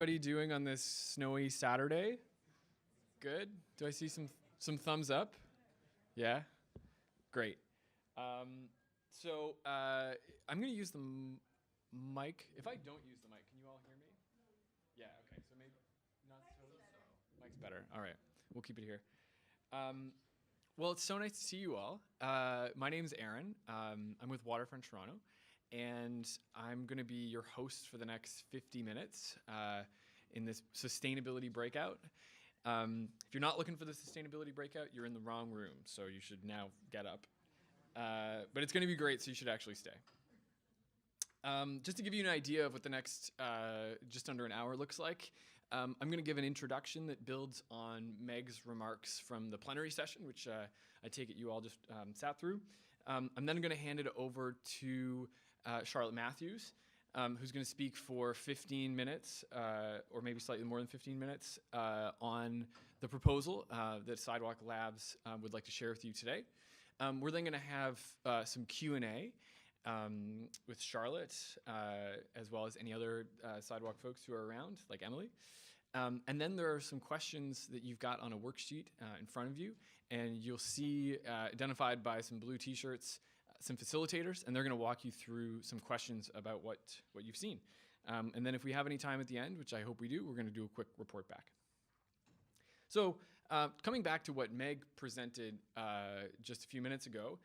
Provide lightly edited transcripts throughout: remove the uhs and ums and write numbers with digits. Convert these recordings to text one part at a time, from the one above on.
Everybody doing on this snowy Saturday? Good. Do I see some thumbs up? Yeah. Great. I'm going to use the mic. If I don't use the mic, can you all hear me? Yeah. Okay. So maybe not so. Mic's better. All right. We'll keep it here. Well, it's so nice to see you all. My name's Aaron. I'm with Waterfront Toronto, and I'm going to be your host for the next 50 minutes in this sustainability breakout. If you're not looking for the sustainability breakout, you're in the wrong room, so you should now get up. But it's going to be great, so you should actually stay. Just to give you an idea of what the next just under an hour looks like, I'm going to give an introduction that builds on Meg's remarks from the plenary session, which I take it you all just sat through. I'm then going to hand it over to Charlotte Matthews, who's going to speak for 15 minutes, or maybe slightly more than 15 minutes, on the proposal that Sidewalk Labs would like to share with you today. We're then going to have some Q&A with Charlotte, as well as any other Sidewalk folks who are around, like Emily. And then there are some questions that you've got on a worksheet in front of you, and you'll see identified by some blue t-shirts some facilitators, and they're going to walk you through some questions about what you've seen. And then if we have any time at the end, which I hope we do, we're going to do a quick report back. So coming back to what Meg presented just a few minutes ago,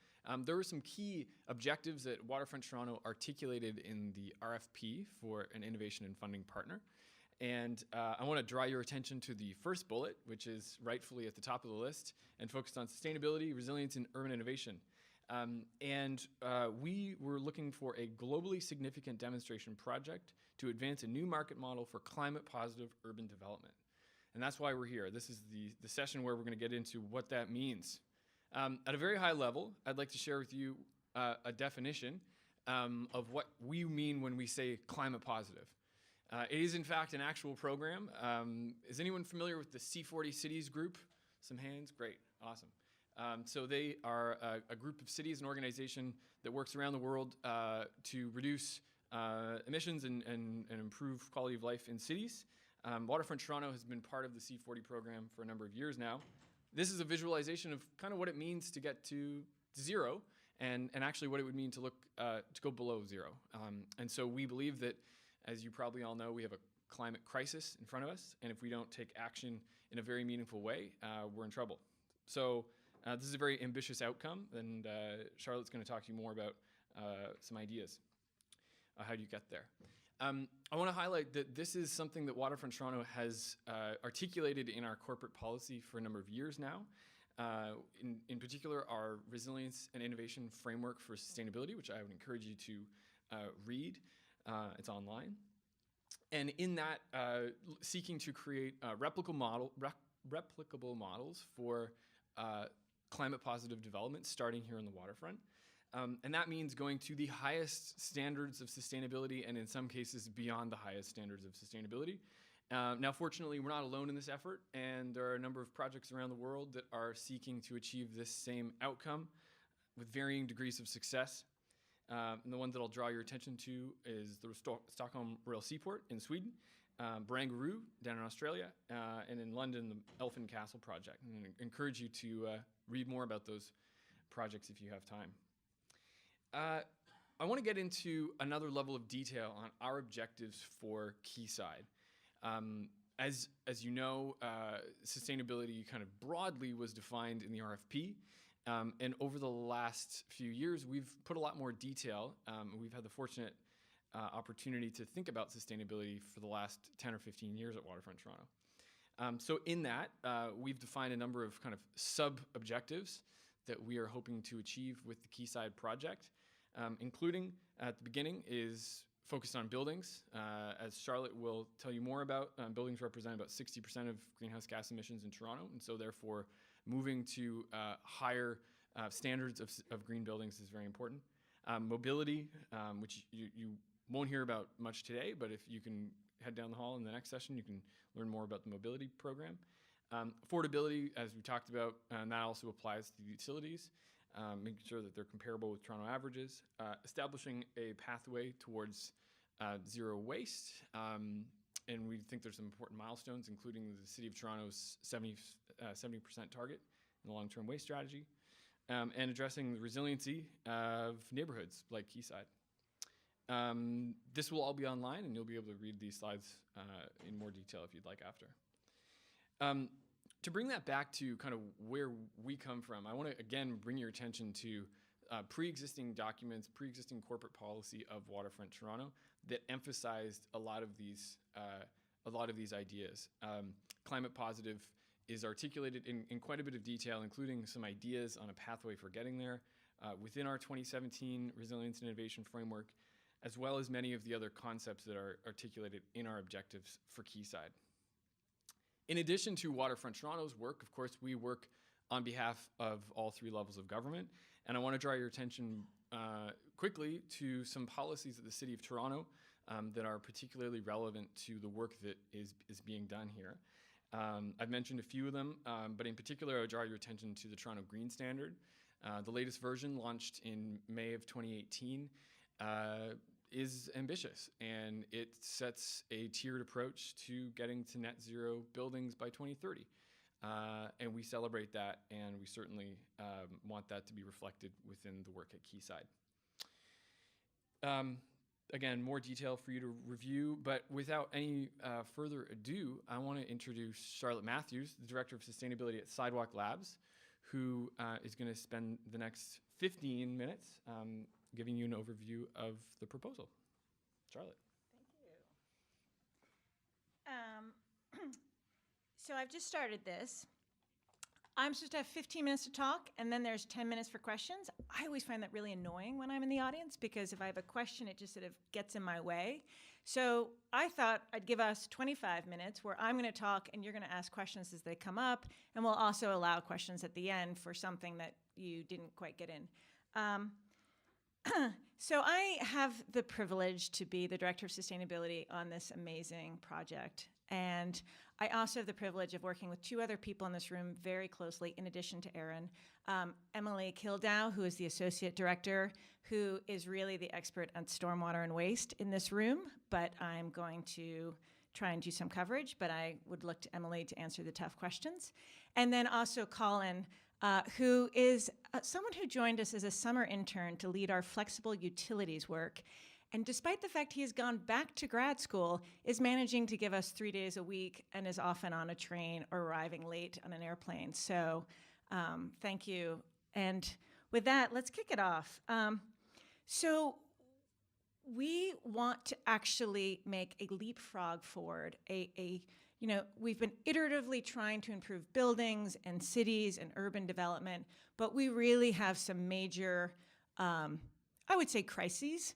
there were some key objectives that Waterfront Toronto articulated in the RFP for an innovation and funding partner. And I want to draw your attention to the first bullet, which is rightfully at the top of the list and focused on sustainability, resilience, and urban innovation. We were looking for a globally significant demonstration project to advance a new market model for climate-positive urban development. And that's why we're here. This is the session where we're going to get into what that means. At a very high level, I'd like to share with you a definition of what we mean when we say climate positive. It is, in fact, an actual program. Is anyone familiar with the C40 Cities group? Some hands? Great. Awesome. So they are a group of cities, an organization that works around the world to reduce emissions and improve quality of life in cities. Waterfront Toronto has been part of the C40 program for a number of years now. This is a visualization of kind of what it means to get to zero and actually what it would mean to go below zero. And so we believe that, as you probably all know, we have a climate crisis in front of us, and if we don't take action in a very meaningful way, we're in trouble. So this is a very ambitious outcome, and Charlotte's going to talk to you more about some ideas. How do you get there? I want to highlight that this is something that Waterfront Toronto has articulated in our corporate policy for a number of years now. In particular, our resilience and innovation framework for sustainability, which I would encourage you to read. It's online. And in that, seeking to create replicable models for climate-positive development starting here in the waterfront. And that means going to the highest standards of sustainability and in some cases beyond the highest standards of sustainability. Now, fortunately, we're not alone in this effort, and there are a number of projects around the world that are seeking to achieve this same outcome with varying degrees of success. And the one that I'll draw your attention to is the Stockholm Royal Seaport in Sweden, Barangaroo down in Australia, and in London, the Elfin Castle project. And I encourage you to read more about those projects if you have time. I want to get into another level of detail on our objectives for Quayside. As you know, sustainability kind of broadly was defined in the RFP. And over the last few years, we've put a lot more detail. We've had the fortunate opportunity to think about sustainability for the last 10 or 15 years at Waterfront Toronto. So in that, we've defined a number of kind of sub-objectives that we are hoping to achieve with the Quayside project, including at the beginning is focused on buildings. As Charlotte will tell you more about, buildings represent about 60% of greenhouse gas emissions in Toronto, and so therefore moving to higher standards of green buildings is very important. Mobility, which you won't hear about much today, but if you can head down the hall in the next session, you can learn more about the mobility program. Affordability, as we talked about, and that also applies to utilities, making sure that they're comparable with Toronto averages, establishing a pathway towards zero waste, and we think there's some important milestones, including the City of Toronto's 70% target in the long-term waste strategy, and addressing the resiliency of neighborhoods like Quayside. This will all be online, and you'll be able to read these slides in more detail if you'd like after. To bring that back to kind of where we come from, I want to again bring your attention to pre-existing documents, pre-existing corporate policy of Waterfront Toronto that emphasized a lot of these ideas. Climate positive is articulated in quite a bit of detail, including some ideas on a pathway for getting there within our 2017 Resilience and Innovation Framework, as well as many of the other concepts that are articulated in our objectives for Quayside. In addition to Waterfront Toronto's work, of course, we work on behalf of all three levels of government, and I want to draw your attention quickly to some policies of the City of Toronto that are particularly relevant to the work that is being done here. I've mentioned a few of them, but in particular, I would draw your attention to the Toronto Green Standard. The latest version, launched in May of 2018, is ambitious, and it sets a tiered approach to getting to net zero buildings by 2030. And we celebrate that, and we certainly want that to be reflected within the work at Quayside. Again, more detail for you to review, but without any further ado, I want to introduce Charlotte Matthews, the Director of Sustainability at Sidewalk Labs, who is going to spend the next 15 minutes giving you an overview of the proposal. Charlotte. Thank you. So I've just started this. I'm supposed to have 15 minutes to talk, and then there's 10 minutes for questions. I always find that really annoying when I'm in the audience, because if I have a question, it just sort of gets in my way. So I thought I'd give us 25 minutes where I'm going to talk and you're going to ask questions as they come up, and we'll also allow questions at the end for something that you didn't quite get in. So I have the privilege to be the Director of Sustainability on this amazing project. And I also have the privilege of working with two other people in this room very closely, in addition to Erin. Emily Kildow, who is the Associate Director, who is really the expert on stormwater and waste in this room, but I'm going to try and do some coverage, but I would look to Emily to answer the tough questions. And then also Colin, who is someone who joined us as a summer intern to lead our flexible utilities work. And despite the fact he has gone back to grad school, is managing to give us 3 days a week and is often on a train or arriving late on an airplane. So thank you. And with that, let's kick it off. So we want to actually make a leapfrog forward, we've been iteratively trying to improve buildings and cities and urban development, but we really have some major, I would say, crises.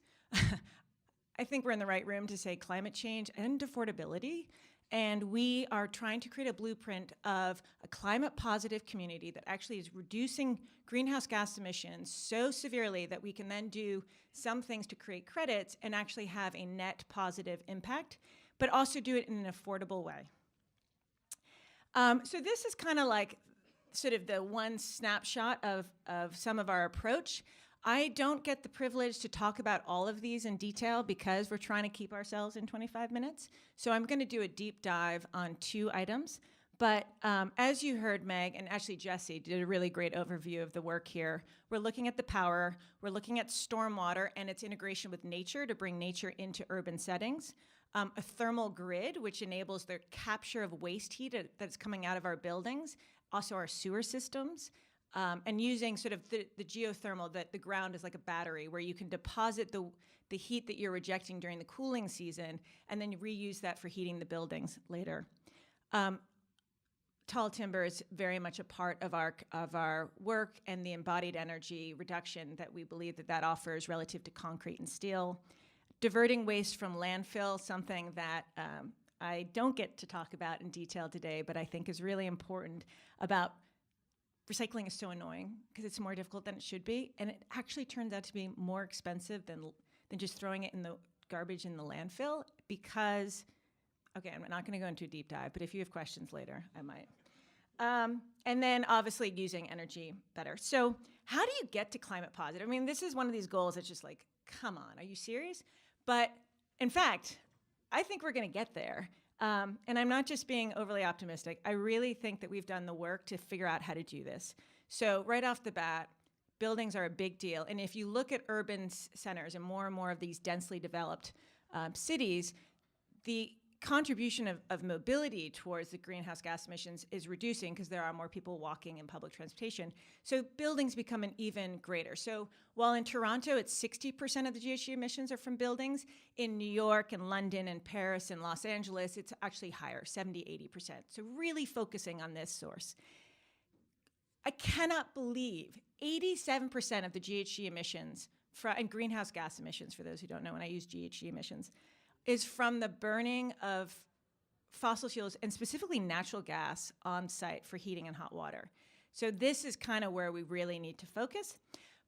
I think we're in the right room to say climate change and affordability. And we are trying to create a blueprint of a climate positive community that actually is reducing greenhouse gas emissions so severely that we can then do some things to create credits and actually have a net positive impact, but also do it in an affordable way. So this is kind of like sort of the one snapshot of some of our approach. I don't get the privilege to talk about all of these in detail because we're trying to keep ourselves in 25 minutes. So I'm going to do a deep dive on 2 items. But as you heard, Meg, and actually Jesse did a really great overview of the work here. We're looking at the power, we're looking at stormwater and its integration with nature to bring nature into urban settings. A thermal grid, which enables the capture of waste heat that's coming out of our buildings, also our sewer systems, and using sort of the geothermal, that the ground is like a battery where you can deposit the heat that you're rejecting during the cooling season and then reuse that for heating the buildings later. Tall timber is very much a part of our work and the embodied energy reduction that we believe that offers relative to concrete and steel. Diverting waste from landfill, something that I don't get to talk about in detail today, but I think is really important. About recycling is so annoying because it's more difficult than it should be, and it actually turns out to be more expensive than just throwing it in the garbage in the landfill because, okay, I'm not going to go into a deep dive, but if you have questions later, I might. And then obviously using energy better. So how do you get to climate positive? I mean, this is one of these goals that's just like, come on, are you serious? But in fact, I think we're going to get there. And I'm not just being overly optimistic. I really think that we've done the work to figure out how to do this. So right off the bat, buildings are a big deal. And if you look at urban centers and more of these densely developed cities, the contribution of mobility towards the greenhouse gas emissions is reducing because there are more people walking in public transportation. So buildings become an even greater. So while in Toronto it's 60% of the GHG emissions are from buildings, in New York and London and Paris and Los Angeles, it's actually higher, 70, 80%. So really focusing on this source. I cannot believe 87% of the GHG emissions, and greenhouse gas emissions, for those who don't know when I use GHG emissions, is from the burning of fossil fuels and specifically natural gas on site for heating and hot water. So this is kind of where we really need to focus.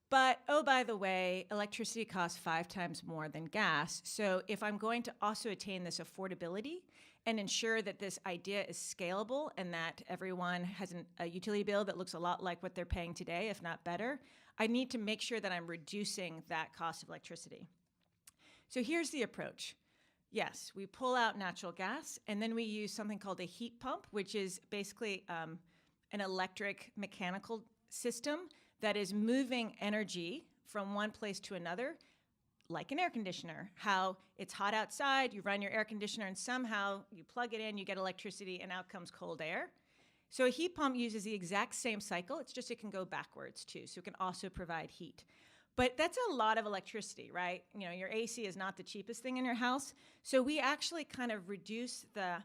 But, oh, by the way, electricity costs 5 times more than gas. So if I'm going to also attain this affordability and ensure that this idea is scalable and that everyone has a utility bill that looks a lot like what they're paying today, if not better, I need to make sure that I'm reducing that cost of electricity. So here's the approach. Yes, we pull out natural gas, and then we use something called a heat pump, which is basically an electric mechanical system that is moving energy from one place to another, like an air conditioner. How it's hot outside, you run your air conditioner, and somehow you plug it in, you get electricity, and out comes cold air. So a heat pump uses the exact same cycle, it's just it can go backwards too, so it can also provide heat. But that's a lot of electricity, right? You know, your AC is not the cheapest thing in your house. So we actually kind of reduce the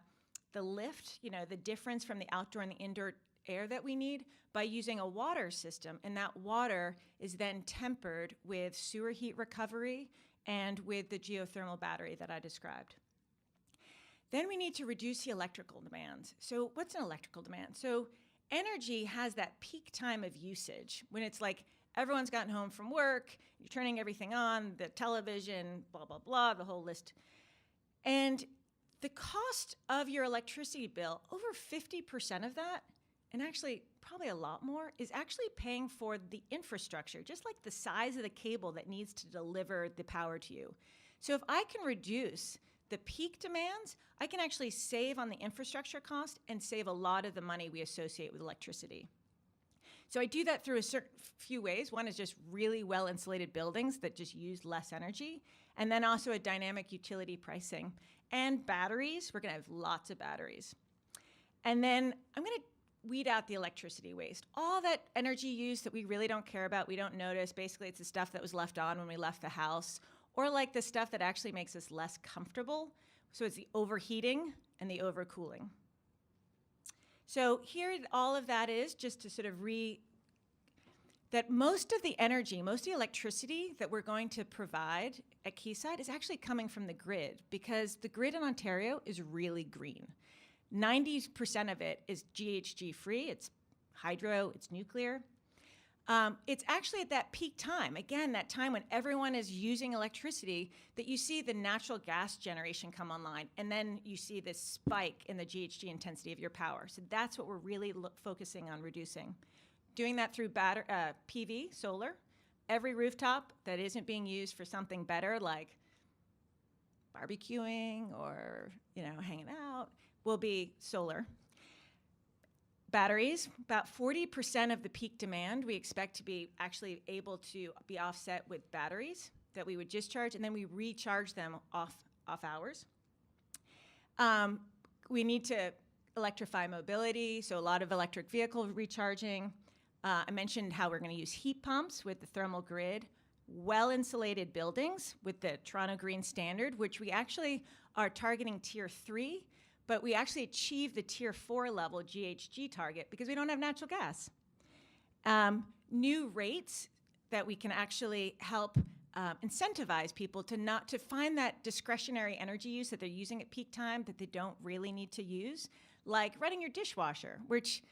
lift, you know, the difference from the outdoor and the indoor air that we need by using a water system. And that water is then tempered with sewer heat recovery and with the geothermal battery that I described. Then we need to reduce the electrical demands. So what's an electrical demand? So energy has that peak time of usage when it's like, everyone's gotten home from work, you're turning everything on, the television, blah, blah, blah, the whole list. And the cost of your electricity bill, over 50% of that, and actually probably a lot more, is actually paying for the infrastructure, just like the size of the cable that needs to deliver the power to you. So if I can reduce the peak demands, I can actually save on the infrastructure cost and save a lot of the money we associate with electricity. So I do that through a few ways. One is just really well-insulated buildings that just use less energy, and then also a dynamic utility pricing. And batteries, we're gonna have lots of batteries. And then I'm gonna weed out the electricity waste. All that energy use that we really don't care about, we don't notice, basically it's the stuff that was left on when we left the house, or like the stuff that actually makes us less comfortable. So it's the overheating and the overcooling. So here, all of that is just to sort of that most of the energy, most of the electricity that we're going to provide at Quayside is actually coming from the grid, because the grid in Ontario is really green. 90% of it is GHG free, it's hydro, it's nuclear. It's actually at that peak time, again, that time when everyone is using electricity, that you see the natural gas generation come online, and then you see this spike in the GHG intensity of your power. So that's what we're really focusing on reducing. Doing that through PV, solar. Every rooftop that isn't being used for something better, like barbecuing or, you know, hanging out, will be solar. Batteries, about 40% of the peak demand we expect to be actually able to be offset with batteries that we would discharge, and then we recharge them off hours. We need to electrify mobility, so a lot of electric vehicle recharging. I mentioned how we're gonna use heat pumps with the thermal grid, well-insulated buildings with the Toronto Green Standard, which we actually are targeting Tier 3, but we actually achieve the Tier 4 level GHG target because we don't have natural gas. New rates that we can actually help incentivize people to find that discretionary energy use that they're using at peak time that they don't really need to use, like running your dishwasher, which,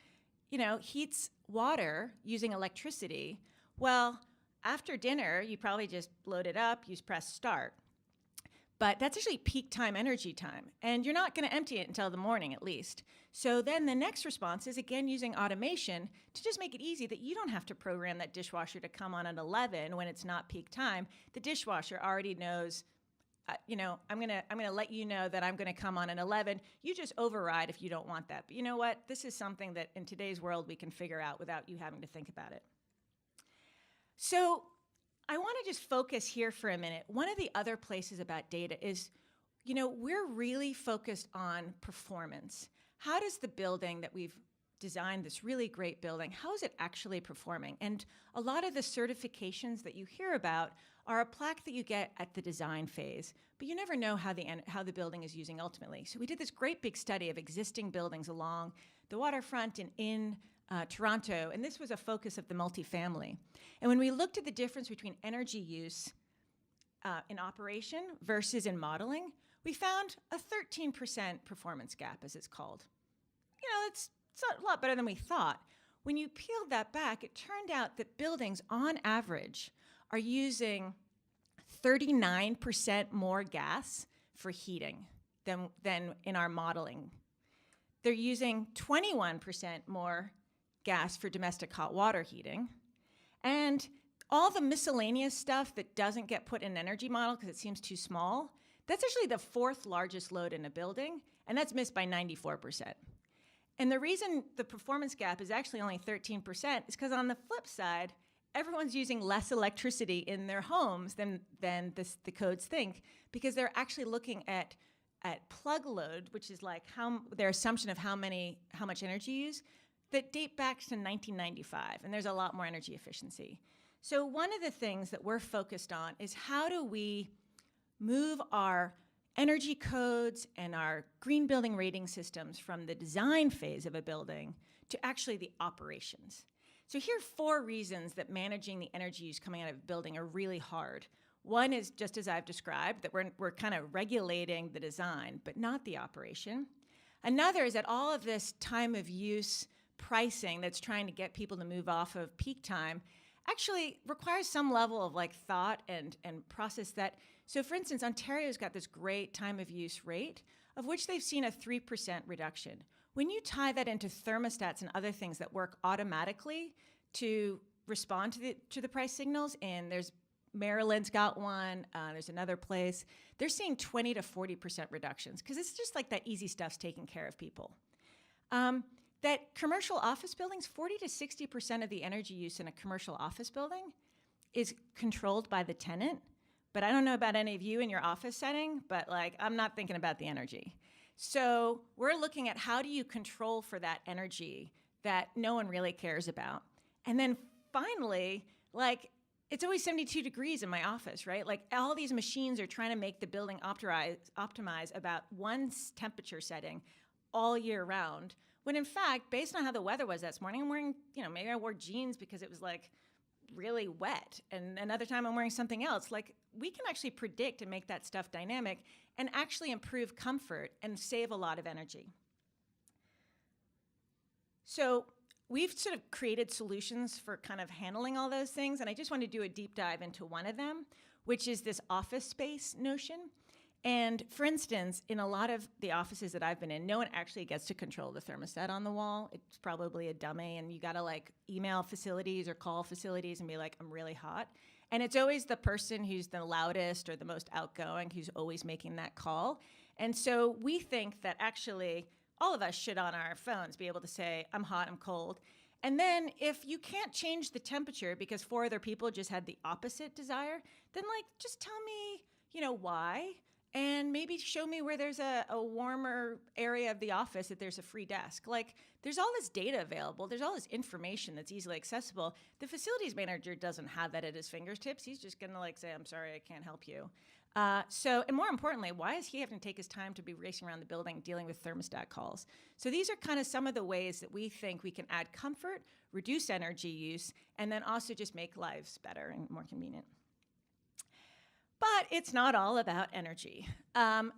you know, heats water using electricity. Well, after dinner, you probably just load it up, you press start. But that's actually peak time energy time, and you're not gonna empty it until the morning at least. So then the next response is, again, using automation to just make it easy that you don't have to program that dishwasher to come on at 11 when it's not peak time. The dishwasher already knows I'm gonna let you know that I'm gonna come on an 11. You just override if you don't want that. But you know what? This is something that in today's world we can figure out without you having to think about it. So I want to just focus here for a minute. One of the other places about data is, we're really focused on performance. How does the building that we've designed, this really great building, how is it actually performing? And a lot of the certifications that you hear about are a plaque that you get at the design phase, but you never know how the building is using ultimately. So we did this great big study of existing buildings along the waterfront and in Toronto, and this was a focus of the multifamily. And when we looked at the difference between energy use in operation versus in modeling, we found a 13% performance gap, as it's called. It's a lot better than we thought. When you peeled that back, it turned out that buildings, on average, are using 39% more gas for heating than in our modeling. They're using 21% more gas for domestic hot water heating. And all the miscellaneous stuff that doesn't get put in an energy model because it seems too small, that's actually the fourth largest load in a building, and that's missed by 94%. And the reason the performance gap is actually only 13% is because on the flip side, everyone's using less electricity in their homes than the codes think, because they're actually looking at plug load, which is like their assumption of how much energy you use, that date back to 1995, and there's a lot more energy efficiency. So one of the things that we're focused on is how do we move our energy codes and our green building rating systems from the design phase of a building to actually the operations. So here are 4 reasons that managing the energy use coming out of a building are really hard. One is, just as I've described, that we're kind of regulating the design, but not the operation. Another is that all of this time of use pricing that's trying to get people to move off of peak time actually requires some level of thought and process that. So for instance, Ontario's got this great time of use rate, of which they've seen a 3% reduction. When you tie that into thermostats and other things that work automatically to respond to the price signals, and there's Maryland's got one, there's another place, they're seeing 20 to 40% reductions, because it's just like that easy stuff's taking care of people. That commercial office buildings, 40 to 60% of the energy use in a commercial office building is controlled by the tenant. But I don't know about any of you in your office setting, but I'm not thinking about the energy. So we're looking at how do you control for that energy that no one really cares about. And then finally, it's always 72 degrees in my office, right? All these machines are trying to make the building optimize about one temperature setting all year round. When in fact, based on how the weather was this morning, I'm wearing, maybe I wore jeans because it was really wet, and another time I'm wearing something else. We can actually predict and make that stuff dynamic and actually improve comfort and save a lot of energy. So we've sort of created solutions for kind of handling all those things, and I just want to do a deep dive into one of them, which is this office space notion. And for instance, in a lot of the offices that I've been in, no one actually gets to control the thermostat on the wall. It's probably a dummy, and you gotta email facilities or call facilities and be like, I'm really hot. And it's always the person who's the loudest or the most outgoing who's always making that call. And so we think that actually all of us should on our phones be able to say, I'm hot, I'm cold. And then if you can't change the temperature because 4 other people just had the opposite desire, then just tell me, why. And maybe show me where there's a warmer area of the office that there's a free desk. There's all this data available. There's all this information that's easily accessible. The facilities manager doesn't have that at his fingertips. He's just gonna say, I'm sorry, I can't help you. And more importantly, why is he having to take his time to be racing around the building dealing with thermostat calls? So these are kind of some of the ways that we think we can add comfort, reduce energy use, and then also just make lives better and more convenient. But it's not all about energy.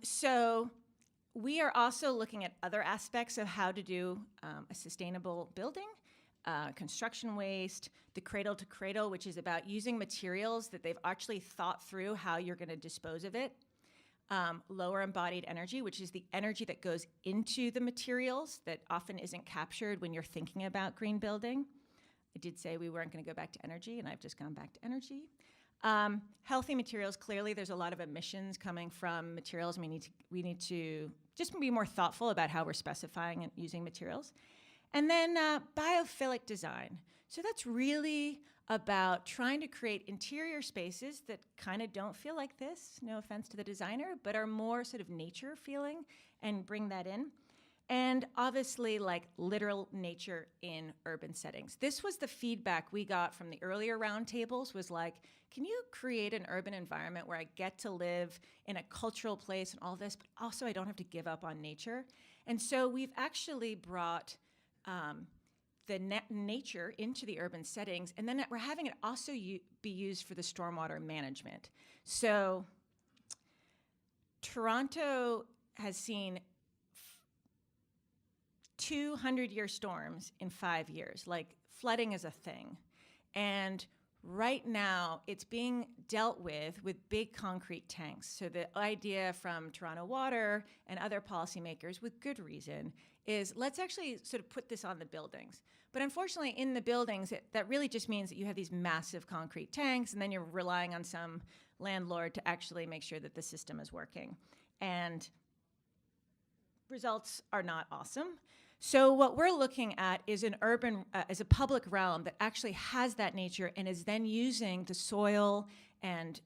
So we are also looking at other aspects of how to do a sustainable building, construction waste, the cradle to cradle, which is about using materials that they've actually thought through how you're going to dispose of it. Lower embodied energy, which is the energy that goes into the materials that often isn't captured when you're thinking about green building. I did say we weren't going to go back to energy, and I've just gone back to energy. Healthy materials, clearly there's a lot of emissions coming from materials. We need to just be more thoughtful about how we're specifying and using materials. And then biophilic design. So that's really about trying to create interior spaces that kind of don't feel like this, no offense to the designer, but are more sort of nature feeling and bring that in. And obviously, like literal nature in urban settings. This was the feedback we got from the earlier roundtables, was like, can you create an urban environment where I get to live in a cultural place and all this, but also I don't have to give up on nature? And so we've actually brought the nature into the urban settings, and then we're having it also be used for the stormwater management. So Toronto has seen 200-year storms in 5 years. Like, flooding is a thing. And right now, it's being dealt with big concrete tanks. So the idea from Toronto Water and other policymakers, with good reason, is let's actually sort of put this on the buildings. But unfortunately, in the buildings, that really just means that you have these massive concrete tanks, and then you're relying on some landlord to actually make sure that the system is working. And results are not awesome. So what we're looking at is an urban, is a public realm that actually has that nature and is then using the soil and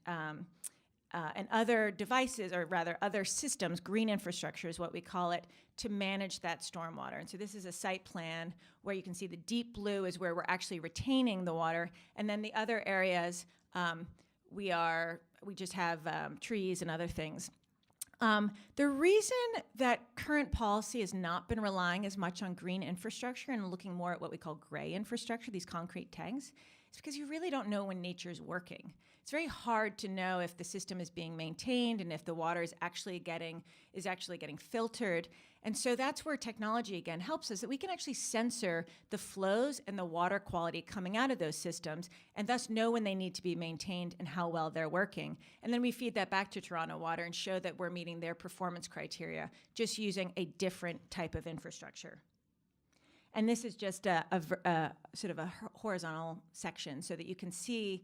other devices, or rather other systems, green infrastructure is what we call it, to manage that stormwater. And so this is a site plan where you can see the deep blue is where we're actually retaining the water, and then the other areas we just have trees and other things. The reason that current policy has not been relying as much on green infrastructure and looking more at what we call gray infrastructure, these concrete tanks, is because you really don't know when nature's working. It's very hard to know if the system is being maintained and if the water is actually getting filtered. And so that's where technology, again, helps us, that we can actually censor the flows and the water quality coming out of those systems, and thus know when they need to be maintained and how well they're working. And then we feed that back to Toronto Water and show that we're meeting their performance criteria, just using a different type of infrastructure. And this is just a sort of a horizontal section so that you can see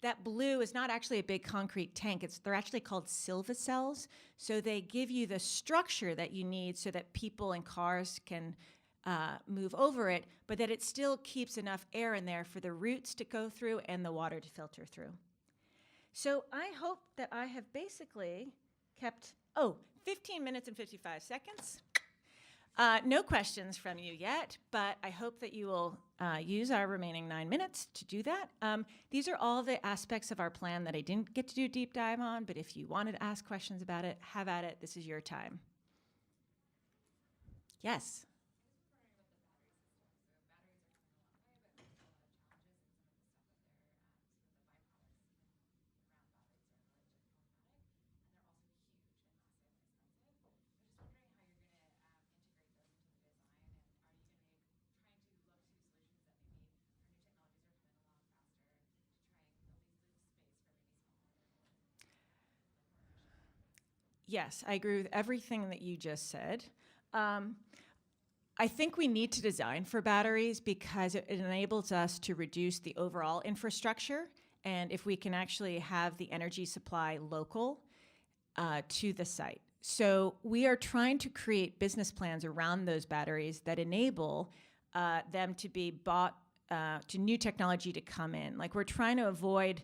that blue is not actually a big concrete tank. They're actually called silvacells. So they give you the structure that you need so that people and cars can move over it, but that it still keeps enough air in there for the roots to go through and the water to filter through. So I hope that I have basically kept, 15 minutes and 55 seconds. No questions from you yet, but I hope that you will use our remaining 9 minutes to do that. These are all the aspects of our plan that I didn't get to do deep dive on, but if you wanted to ask questions about it, have at it. This is your time. Yes? Yes, I agree with everything that you just said. I think we need to design for batteries because it enables us to reduce the overall infrastructure, and if we can actually have the energy supply local to the site. So we are trying to create business plans around those batteries that enable them to be bought, to new technology to come in. Like, we're trying to avoid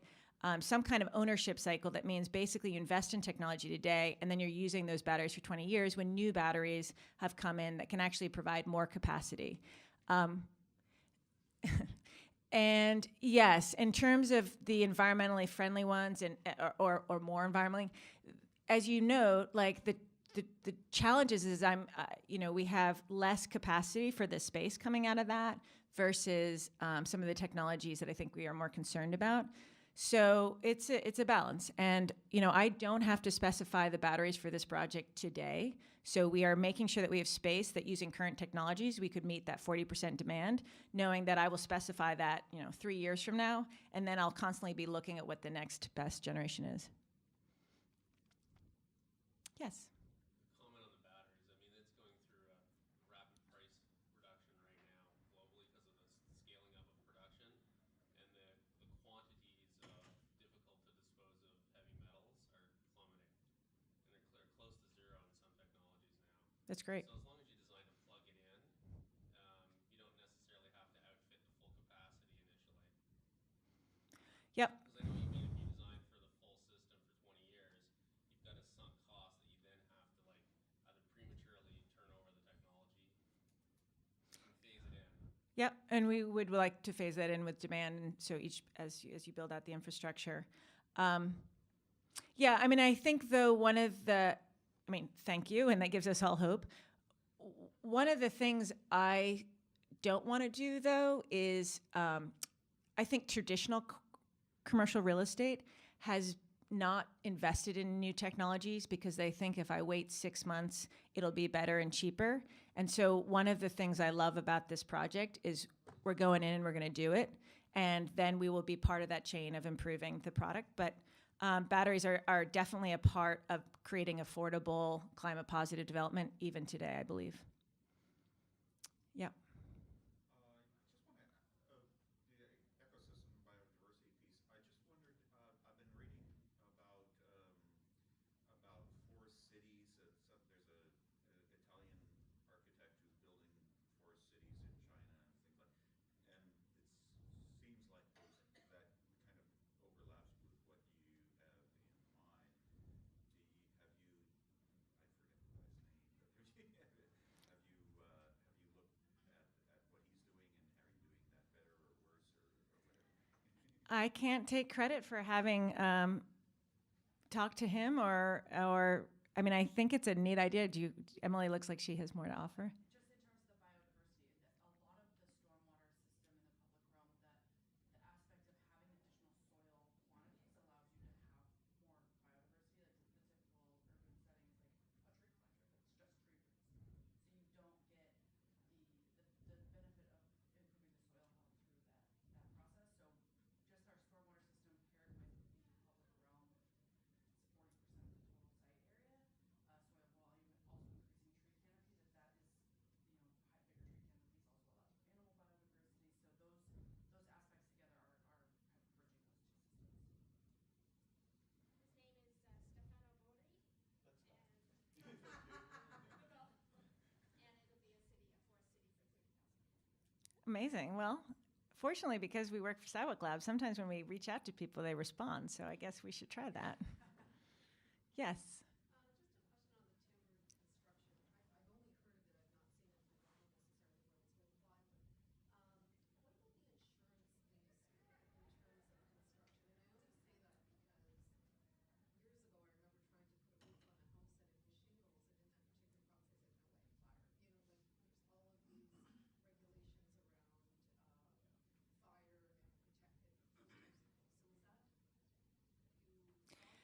some kind of ownership cycle that means basically you invest in technology today and then you're using those batteries for 20 years when new batteries have come in that can actually provide more capacity. And yes, in terms of the environmentally friendly ones and or more environmentally, as you know, like the challenges is we have less capacity for the space coming out of that versus some of the technologies that I think we are more concerned about. So it's a balance. And, I don't have to specify the batteries for this project today. So we are making sure that we have space that using current technologies, we could meet that 40% demand, knowing that I will specify that, 3 years from now, and then I'll constantly be looking at what the next best generation is. Yes? Comment on the batteries. I mean, it's going through a rapid price reduction right now globally because of the scaling up of production and the quantities of That's great. So as long as you design to plug it in, you don't necessarily have to outfit the full capacity initially. Yep. Because I know what you mean, if you design for the full system for 20 years, you've got a sunk cost that you then have to like either prematurely turn over the technology and phase it in. Yep, and we would like to phase that in with demand, and so each as you build out the infrastructure. Yeah, I mean, I think though thank you, and that gives us all hope. One of the things I don't want to do though is I think traditional commercial real estate has not invested in new technologies because they think if I wait 6 months, it'll be better and cheaper. And so one of the things I love about this project is we're going in and we're going to do it. And then we will be part of that chain of improving the product. But batteries are definitely a part of creating affordable, climate positive development even today, I believe. Yeah. Just want to, the ecosystem biodiversity piece. I just wondered. I've been reading about forest cities. There's a Italian architect who's building forest cities in China and things like. And it seems like that kind of overlaps with what you have in mind. Have you? I forget the guy's name, but have you looked at what he's doing, and are you doing that better or worse or whatever? I can't take credit for having talked to him or I mean, I think it's a neat idea. Emily looks like she has more to offer. Just in terms of the biodiversity, a lot of the stormwater system in the public realm, the aspect of having additional soil quantities allows you to have more biodiversity. Like the typical urban setting is like a tree planter that's just tree roots. So you don't get the benefit of improving the soil health through that process. So just our stormwater system paired with the public realm, it's 40% of the total site area. Soil volume, also increasing tree canopy, that is, bigger tree canopies also allows for animal biodiversity. So those aspects together are kind of bridging those two systems. His name is Stefano Bori. That's fine. And and it'll be a forest city for 30,000. Amazing. Well, fortunately, because we work for Sidewalk Lab, sometimes when we reach out to people, they respond. So I guess we should try that. Yes. Just a question on the timber construction. I've only heard of it, I've not seen it, and I don't know necessarily what it's going to buy, but what about the insurance piece in terms of construction? And I only say that because years ago I remember trying to put a roof on a homestead with shingles, and in that particular province they said, no way, fire. Like there's all of these regulations around fire and protecting those types of things. So is that, have you thought of that or looked at that?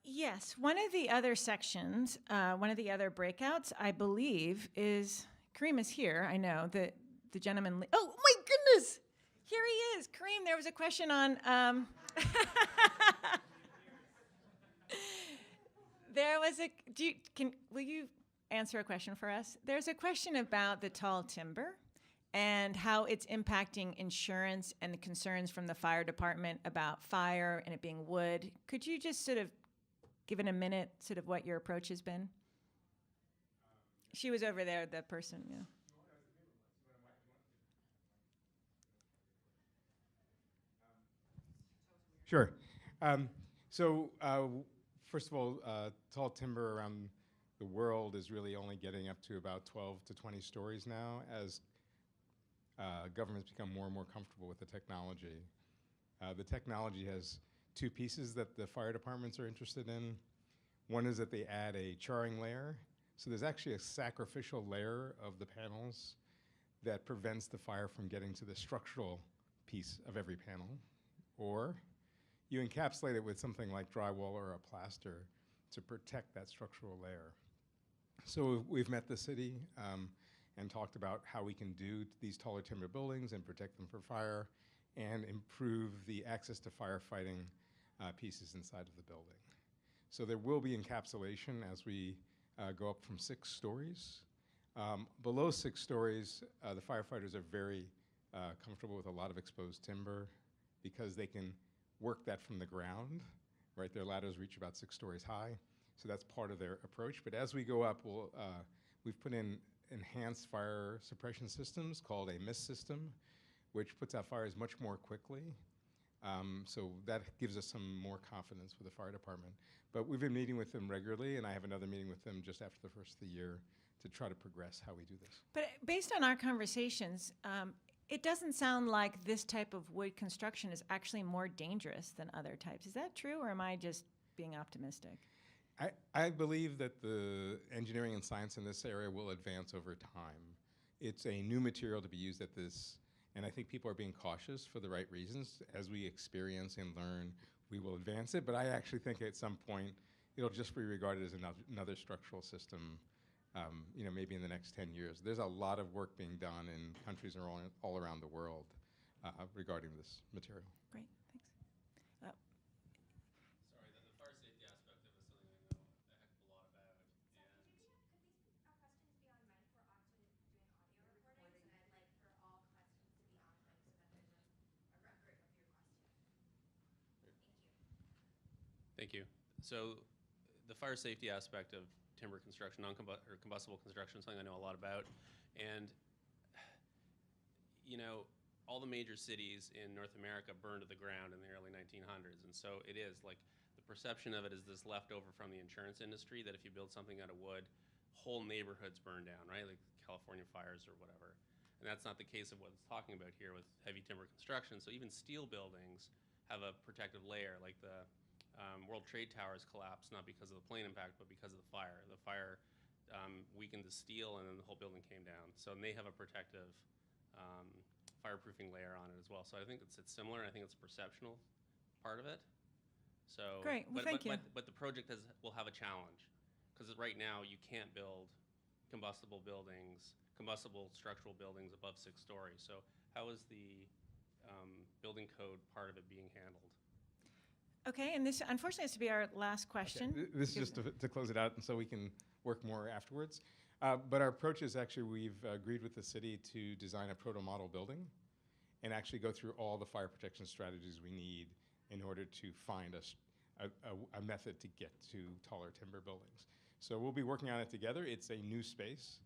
Yes. One of the other sections, one of the other breakouts, I believe, is Kareem is here. I know the gentleman. Oh my goodness! Here he is, Kareem. There was a question on. There was a. Will you answer a question for us? There's a question about the tall timber and how it's impacting insurance and the concerns from the fire department about fire and it being wood. Could you just sort of give in a minute sort of what your approach has been? She was over there, the person, yeah. Sure. First of all, tall timber around the world is really only getting up to about 12 to 20 stories now as governments become more and more comfortable with the technology. The technology has two pieces that the fire departments are interested in. One is that they add a charring layer. So there's actually a sacrificial layer of the panels that prevents the fire from getting to the structural piece of every panel. Or you encapsulate it with something like drywall or a plaster to protect that structural layer. So we've met the city and talked about how we can do these taller timber buildings and protect them from fire and improve the access to firefighting pieces inside of the building. So there will be encapsulation as we go up from 6 stories. Below 6 stories, the firefighters are very comfortable with a lot of exposed timber because they can work that from the ground, right? Their ladders reach about 6 stories high. So that's part of their approach. But as we go up, we've put in enhanced fire suppression systems called a mist system, which puts out fires much more quickly. So that gives us some more confidence with the fire department. But we've been meeting with them regularly, and I have another meeting with them just after the first of the year to try to progress how we do this. But based on our conversations, it doesn't sound like this type of wood construction is actually more dangerous than other types. Is that true, or am I just being optimistic? I believe that the engineering and science in this area will advance over time. It's a new material to be used at this, and I think people are being cautious for the right reasons. As we experience and learn, we will advance it, but I actually think at some point it'll just be regarded as another structural system, maybe in the next 10 years. There's a lot of work being done in countries all around the world regarding this material. Great, thanks. Sorry, the fire safety aspect of it is something I know a heck of a lot about. So And could questions be on mic? We're actually doing audio recordings, and I'd like for all questions to be on mic so that there's a record of your question. Thank you. thank you. So the fire safety aspect of timber construction, combustible construction, is something I know a lot about. And all the major cities in North America burned to the ground in the early 1900s. And so it is like the perception of it is this leftover from the insurance industry that if you build something out of wood, whole neighborhoods burn down, right? Like California fires or whatever. And that's not the case of what it's talking about here with heavy timber construction. So even steel buildings have a protective layer, like the World Trade Towers collapsed not because of the plane impact, but because of the fire. The fire weakened the steel, and then the whole building came down. So they have a protective fireproofing layer on it as well. So I think it's similar. I think it's a perceptual part of it. So Great. Well, thank you. But the project will have a challenge because right now you can't build combustible structural buildings above 6 stories. So how is the building code part of it being handled? Okay, and this unfortunately has to be our last question. Okay. This is just to close it out, and so we can work more afterwards. But our approach is actually we've agreed with the city to design a proto-model building and actually go through all the fire protection strategies we need in order to find a method to get to taller timber buildings. So we'll be working on it together. It's a new space,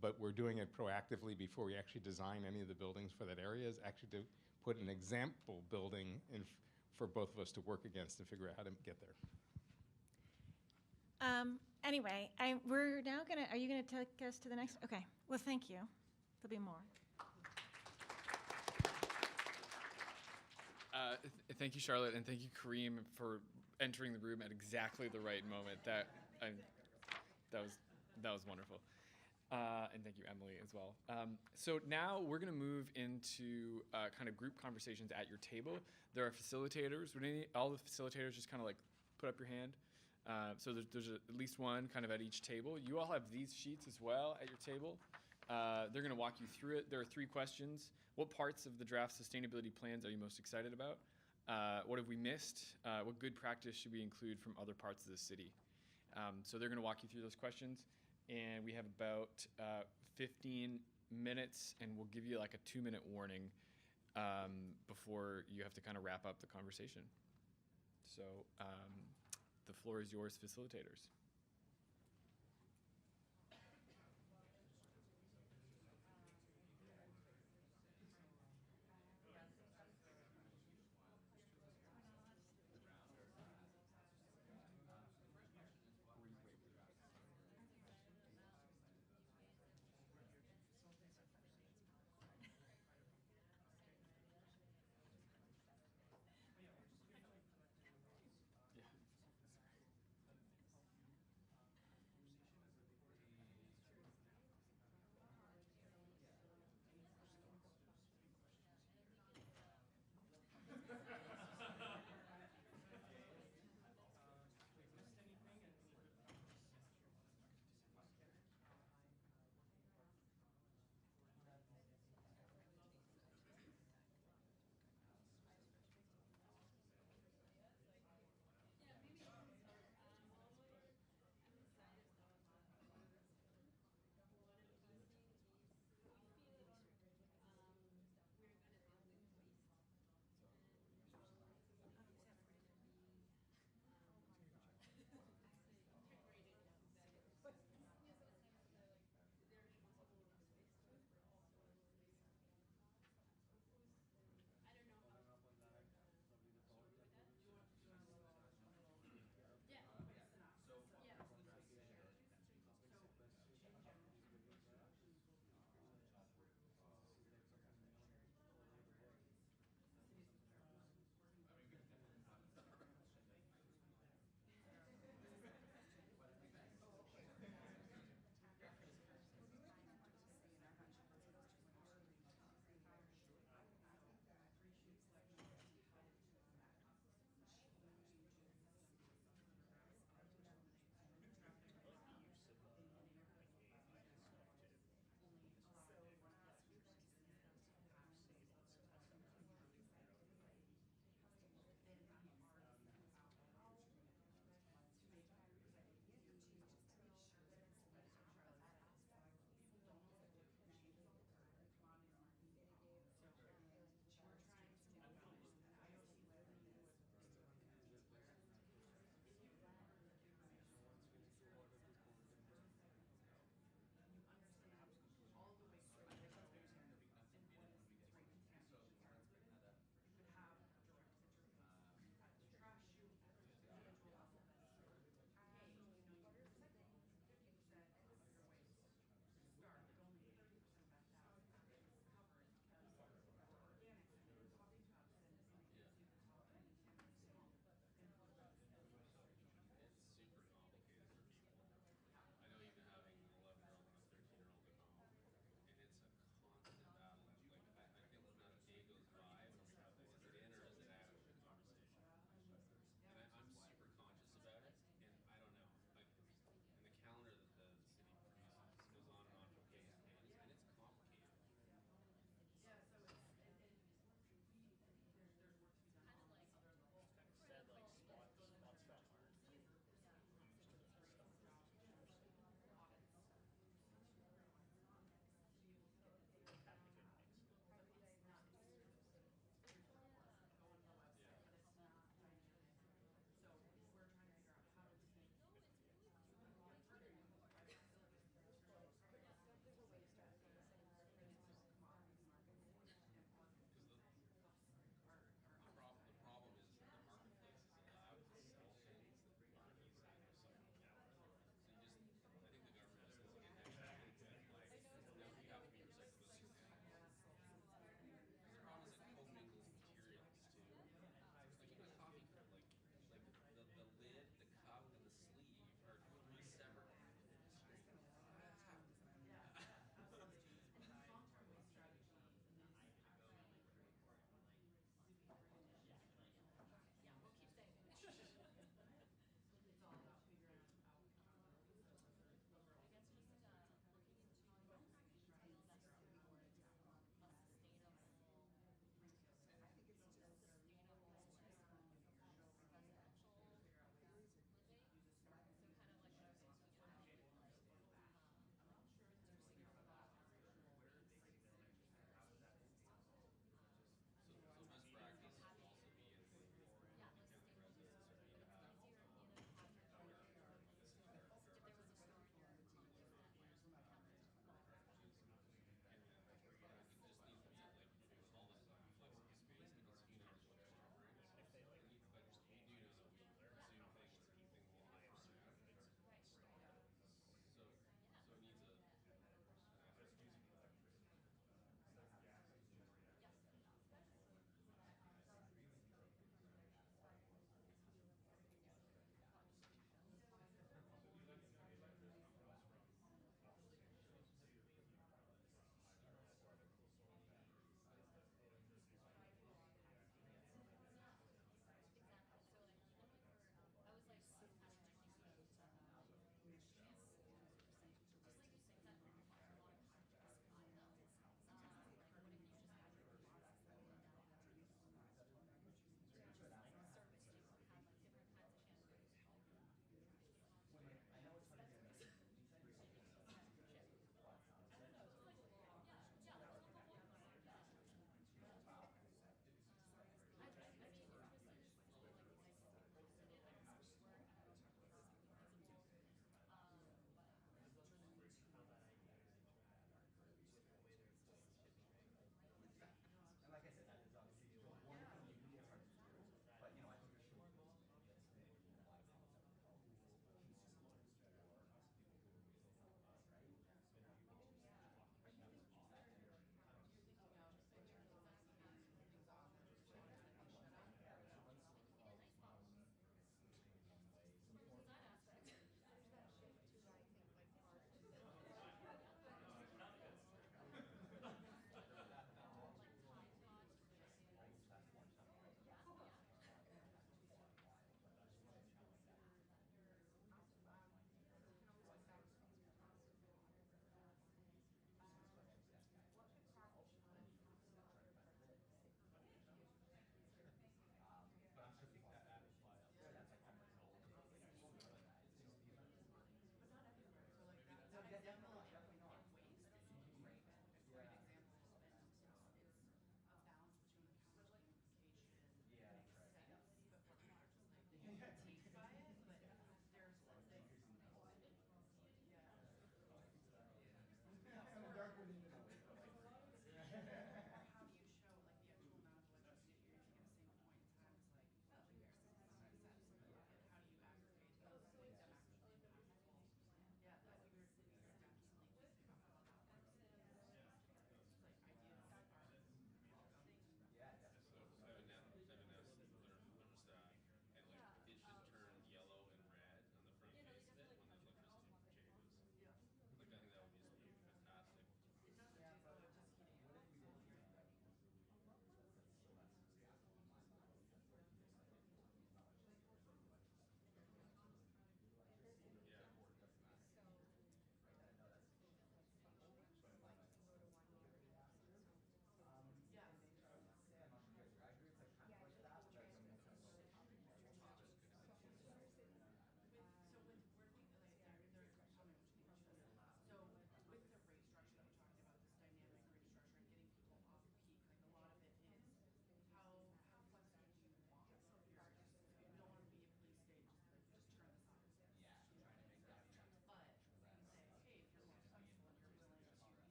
but we're doing it proactively before we actually design any of the buildings for that area, is actually to put an example building in for both of us to work against and figure out how to get there. Anyway, we're now are you gonna take us to the next? Okay, well, thank you. There'll be more. Thank you, Charlotte, and thank you, Kareem, for entering the room at exactly the right moment. That was wonderful. And thank you, Emily, as well. So now we're going to move into kind of group conversations at your table. There are facilitators. Would all the facilitators just kind of like put up your hand? So there's at least one kind of at each table. You all have these sheets as well at your table. They're going to walk you through it. There are 3 questions. What parts of the draft sustainability plans are you most excited about? What have we missed? What good practice should we include from other parts of the city? So they're going to walk you through those questions. And we have about 15 minutes, and we'll give you like a 2-minute warning before you have to kind of wrap up the conversation. So the floor is yours, facilitators.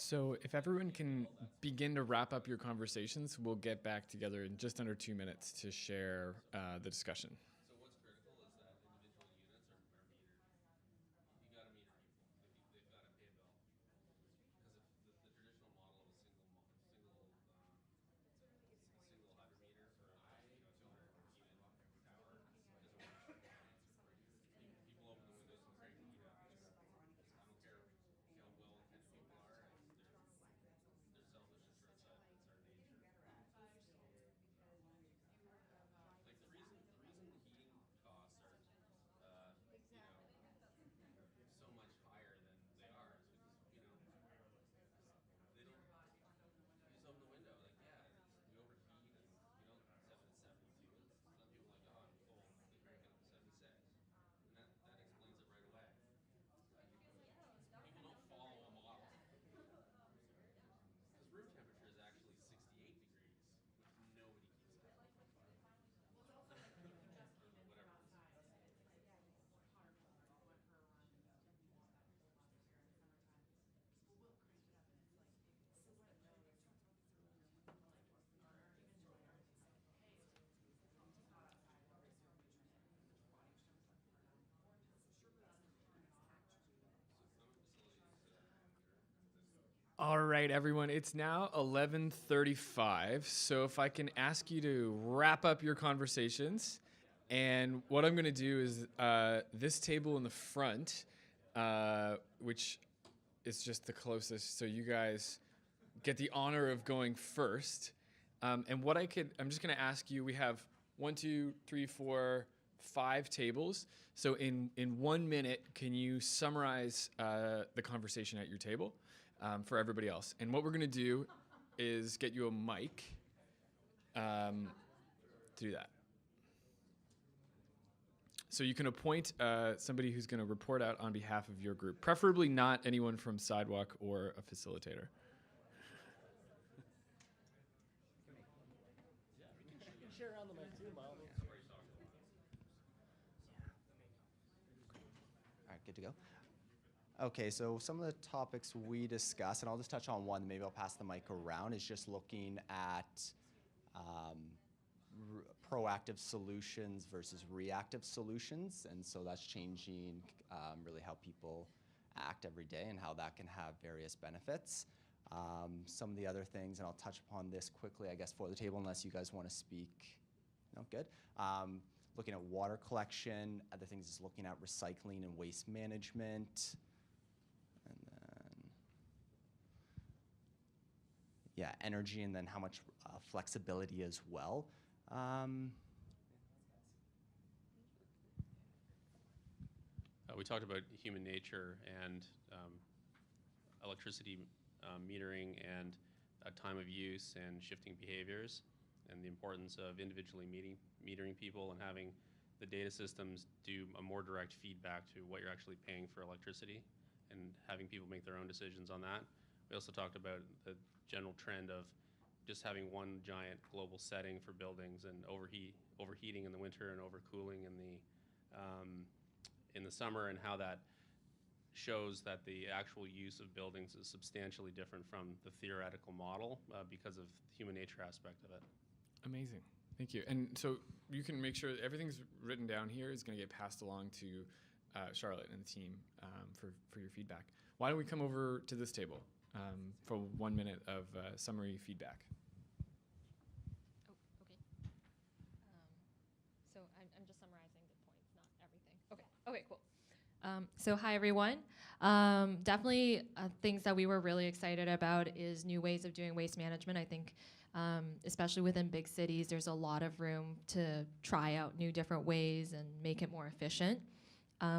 So if everyone can begin to wrap up your conversations, we'll get back together in just under 2 minutes to share the discussion. So what's critical is that individual units are metered. You got to meter people. They've got to pay a bill. Because if the traditional model of a single hydrometer for 200 unit tower doesn't work. People open the windows and crank the heat up. I don't care how well intended people are. They're selfish and short sighted. It's our nature. Like the reason the heating costs are so much higher than they are is because they don't. You just open the window, like we overheat and we don't set it at 72. Some people are like, oh, I'm cold. They crank it up to 76, and that explains it right away. People don't follow a model because room temperature is actually 68 degrees, which nobody keeps at. Well, it's also like you just Or came in from whatever. outside and it's like hotter, colder. You went for a run and you just got there's a lot of air in the summertime. People will crank it up and it's like it sets the nose like our even joiners say, hey, it's hot outside and raise your temperature and your body becomes like or just doesn't turn it off. So I'm a facilities manager. All right, everyone. It's now 11:35. So if I can ask you to wrap up your conversations, and what I'm going to do is this table in the front, which is just the closest. So you guys get the honor of going first. And what I'm just going to ask you. We have 1, 2, 3, 4, 5 tables. So in 1 minute, can you summarize the conversation at your table? For everybody else. And what we're going to do is get you a mic to do that. So you can appoint somebody who's going to report out on behalf of your group, preferably not anyone from Sidewalk or a facilitator. Share around the mic too, Miles. All right, good to go. Okay, so some of the topics we discussed, and I'll just touch on one, maybe I'll pass the mic around, is just looking at proactive solutions versus reactive solutions. And so that's changing really how people act every day and how that can have various benefits. Some of the other things, and I'll touch upon this quickly, I guess, for the table, unless you guys want to speak. No, good. Looking at water collection, other things is looking at recycling and waste management. Yeah, energy, and then how much flexibility as well. We talked about human nature and electricity metering and time of use and shifting behaviors, and the importance of individually metering people and having the data systems do a more direct feedback to what you're actually paying for electricity and having people make their own decisions on that. We also talked about the general trend of just having one giant global setting for buildings and overheating in the winter and overcooling in the summer, and how that shows that the actual use of buildings is substantially different from the theoretical model because of the human nature aspect of it. Amazing. Thank you. And so you can make sure that everything's written down here is going to get passed along to Charlotte and the team for your feedback. Why don't we come over to this table for 1 minute of summary feedback? Oh, okay. So I'm just summarizing the points, not everything. Okay, cool. So hi, everyone. Definitely things that we were really excited about is new ways of doing waste management. I think especially within big cities, there's a lot of room to try out new different ways and make it more efficient.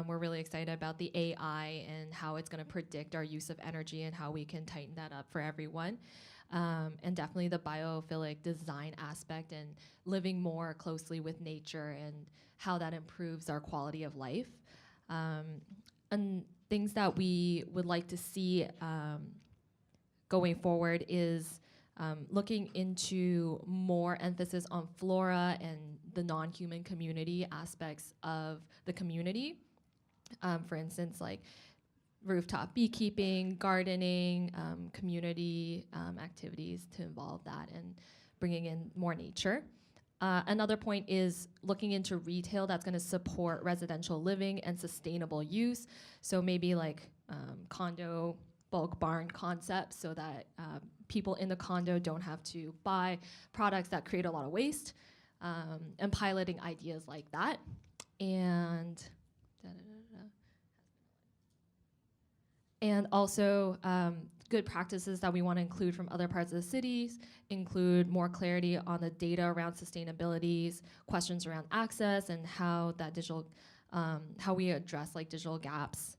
We're really excited about the AI and how it's going to predict our use of energy and how we can tighten that up for everyone. And definitely the biophilic design aspect and living more closely with nature and how that improves our quality of life. And things that we would like to see going forward is looking into more emphasis on flora and the non-human community aspects of the community. For instance, like rooftop beekeeping, gardening, community activities to involve that and bringing in more nature. Another point is looking into retail that's going to support residential living and sustainable use. So maybe like condo bulk barn concepts so that people in the condo don't have to buy products that create a lot of waste, and piloting ideas like that. And also good practices that we want to include from other parts of the cities include more clarity on the data around sustainabilities, questions around access, and how that digital, how we address like digital gaps.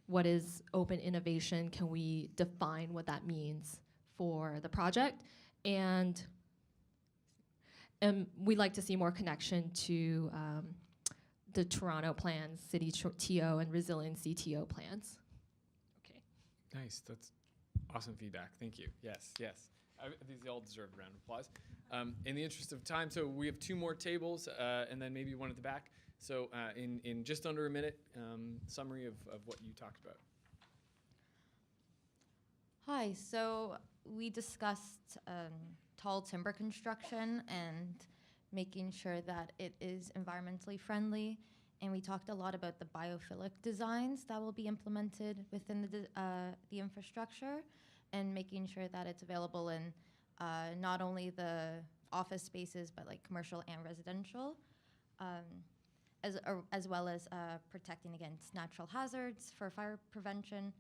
What is open innovation? Can we define what that means for the project? And we'd like to see more connection to the Toronto plans, city TO and resiliency TO plans. Okay. Nice. That's awesome feedback. Thank you. Yes, yes. These all deserve a round of applause. In the interest of time, so we have 2 more tables and then maybe one at the back. So in just under a minute, summary of what you talked about. Hi, so we discussed tall timber construction and making sure that it is environmentally friendly. And we talked a lot about the biophilic designs that will be implemented within the infrastructure and making sure that it's available in not only the office spaces, but like commercial and residential. As well as protecting against natural hazards for fire prevention.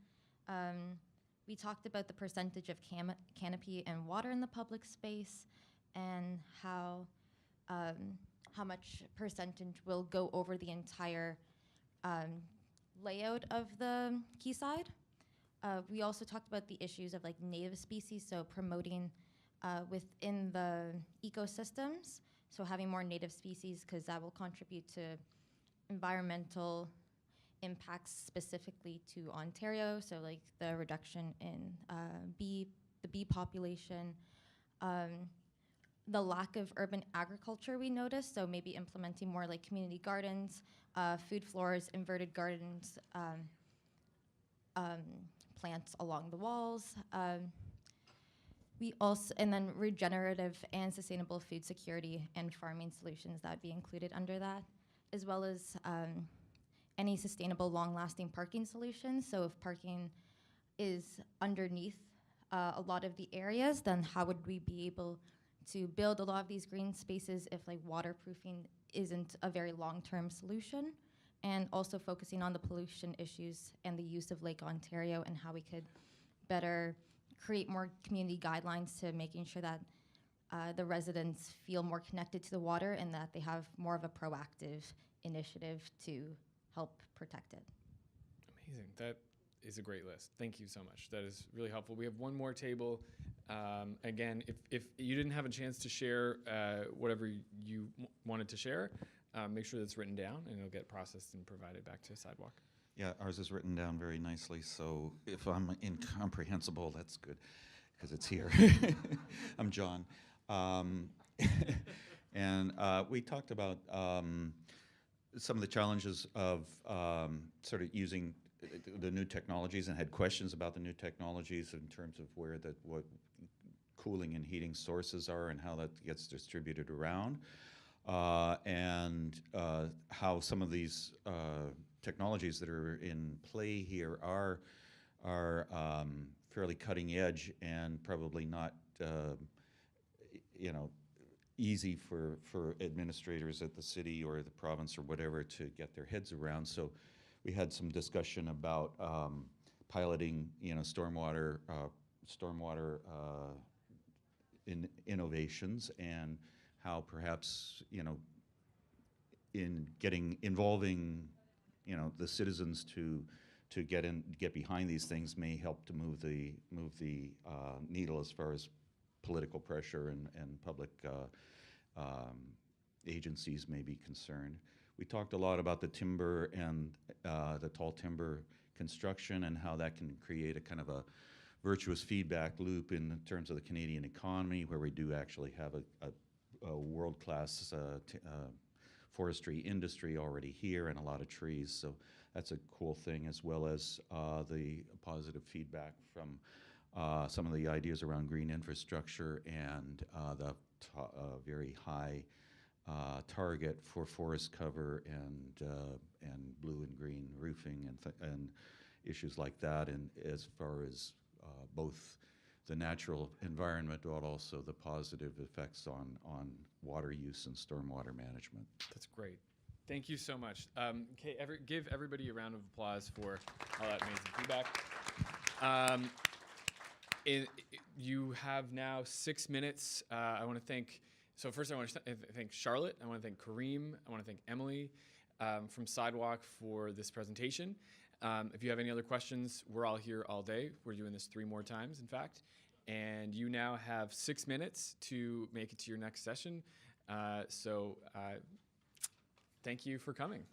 We talked about the percentage of canopy and water in the public space and how much percentage will go over the entire layout of the Quayside. We also talked about the issues of like native species, so promoting within the ecosystems, so having more native species because that will contribute to environmental impacts specifically to Ontario, so like the reduction in the bee population, the lack of urban agriculture we noticed, so maybe implementing more like community gardens, food floors, inverted gardens, plants along the walls. We also, and then regenerative and sustainable food security and farming solutions that would be included under that, as well as any sustainable long-lasting parking solutions. So if parking is underneath a lot of the areas, then how would we be able to build a lot of these green spaces if like waterproofing isn't a very long-term solution? And also focusing on the pollution issues and the use of Lake Ontario and how we could better create more community guidelines to making sure that the residents feel more connected to the water and that they have more of a proactive initiative to help protect it. Amazing. That is a great list. Thank you so much. That is really helpful. We have one more table. Again, if you didn't have a chance to share whatever you wanted to share, make sure that's written down and it'll get processed and provided back to Sidewalk. Yeah, ours is written down very nicely, so if I'm incomprehensible, that's good, because it's here. I'm John. And we talked about some of the challenges of sort of using the new technologies and had questions about the new technologies in terms of where what cooling and heating sources are and how that gets distributed around. And how some of these technologies that are in play here are fairly cutting edge and probably not easy for administrators at the city or the province or whatever to get their heads around. So we had some discussion about piloting stormwater innovations and how perhaps in involving the citizens to get behind these things may help to move the needle as far as political pressure and public agencies may be concerned. We talked a lot about the timber and the tall timber construction and how that can create a kind of a virtuous feedback loop in terms of the Canadian economy, where we do actually have a world-class forestry industry already here and a lot of trees. So that's a cool thing, as well as the positive feedback from some of the ideas around green infrastructure and the very high target for forest cover and blue and green roofing and issues like that, and as far as both the natural environment but also the positive effects on water use and stormwater management. That's great. Thank you so much. Okay, give everybody a round of applause for all that amazing feedback. You have now 6 minutes. I want to thank, so first I want to thank Charlotte. I want to thank Kareem. I want to thank Emily from Sidewalk for this presentation. If you have any other questions, we're all here all day. We're doing this 3 more times, in fact. And you now have 6 minutes to make it to your next session. So thank you for coming.